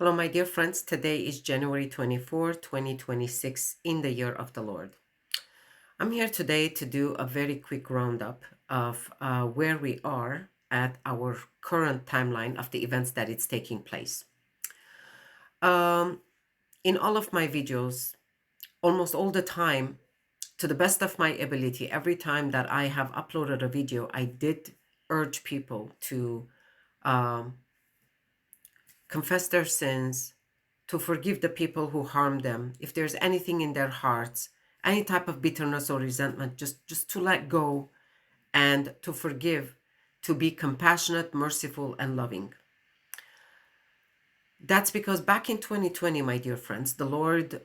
Hello, my dear friends. Today is January 24, 2026, in the year of the Lord. I'm here today to do a very quick roundup of where we are at our current timeline of the events that it's taking place. In all of my videos, almost all the time, to the best of my ability, every time that I have uploaded a video, I did urge people to um, confess their sins, to forgive the people who harmed them. If there's anything in their hearts, any type of bitterness or resentment, just to let go and to forgive, to be compassionate, merciful, and loving. That's because back in 2020, my dear friends, the Lord,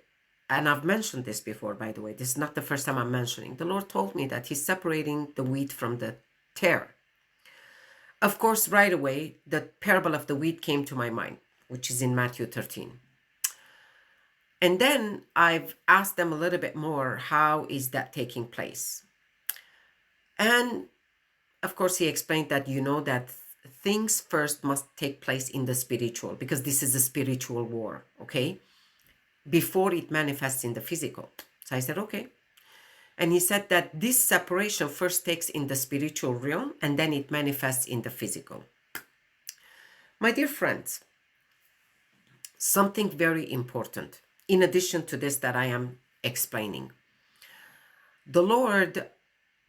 and I've mentioned this before, by the way, this is not the first time I'm mentioning, the Lord told me that He's separating the wheat from the tare. Of course, right away, the parable of the wheat came to my mind, which is in Matthew 13. And then I've asked them a little bit more, how is that taking place? And of course, he explained that that things first must take place in the spiritual, because this is a spiritual war, okay? Before it manifests in the physical. So I said, okay. And he said that this separation first takes in the spiritual realm and then it manifests in the physical. My dear friends, something very important, in addition to this that I am explaining. The Lord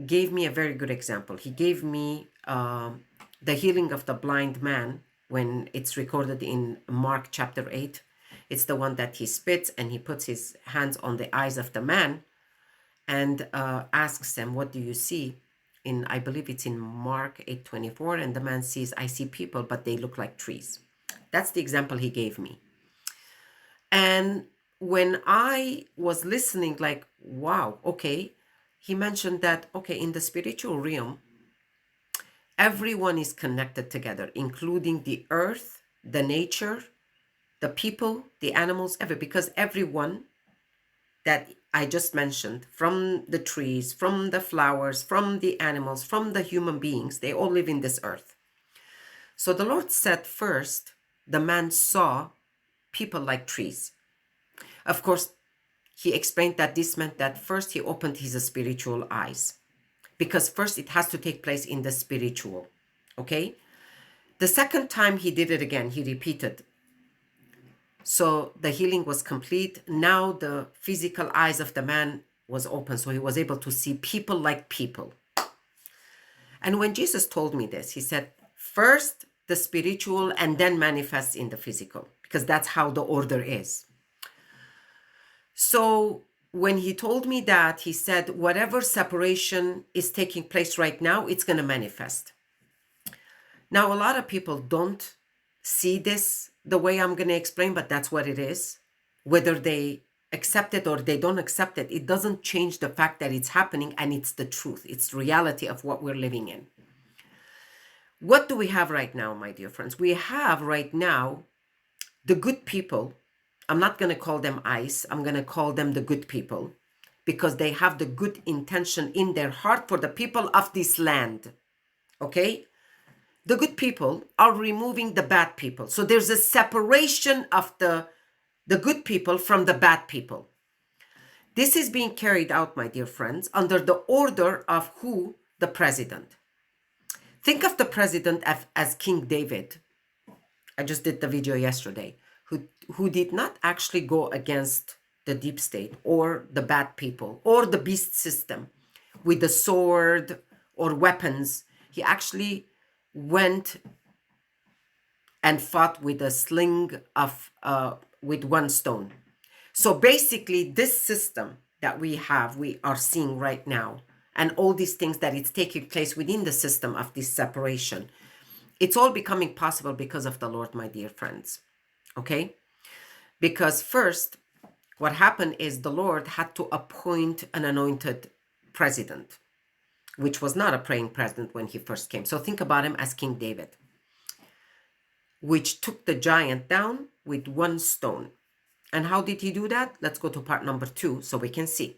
gave me a very good example. He gave me the healing of the blind man when it's recorded in Mark chapter 8. It's the one that he spits and he puts his hands on the eyes of the man and asks him, what do you see? I believe it's in Mark 8:24, and the man sees, I see people, but they look like trees. That's the example he gave me. And when I was listening, like, wow, okay, he mentioned that, okay, in the spiritual realm, everyone is connected together, including the earth, the nature, the people, the animals, because everyone that I just mentioned, from the trees, from the flowers, from the animals, from the human beings, they all live in this earth. So the Lord said first, the man saw people like trees. Of course, he explained that this meant that first he opened his spiritual eyes, because first it has to take place in the spiritual, okay? The second time he did it again, he repeated. So the healing was complete. Now the physical eyes of the man was open, so he was able to see people like people. And when Jesus told me this, he said, first the spiritual and then manifests in the physical, because that's how the order is. So when he told me that, he said, whatever separation is taking place right now, it's going to manifest. Now, a lot of people don't see this the way I'm going to explain, but that's what it is. Whether they accept it or they don't accept it, it doesn't change the fact that it's happening, and it's the truth. It's the reality of what we're living in. What do we have right now, my dear friends? We have right now the good people. I'm not going to call them ICE. I'm going to call them the good people, because they have the good intention in their heart for the people of this land. Okay? The good people are removing the bad people. So there's a separation of the good people from the bad people. This is being carried out, my dear friends, under the order of who? The president. Think of the president as King David. I just did the video yesterday, who did not actually go against the deep state or the bad people or the beast system with the sword or weapons. He actually went and fought with a sling of with one stone. So basically, this system that we are seeing right now, and all these things that it's taking place within the system of this separation, it's all becoming possible because of the Lord, my dear friends. Okay? Because first, what happened is the Lord had to appoint an anointed president, which was not a praying president when he first came. So think about him as King David, which took the giant down with one stone. And how did he do that? Let's go to part number 2 so we can see.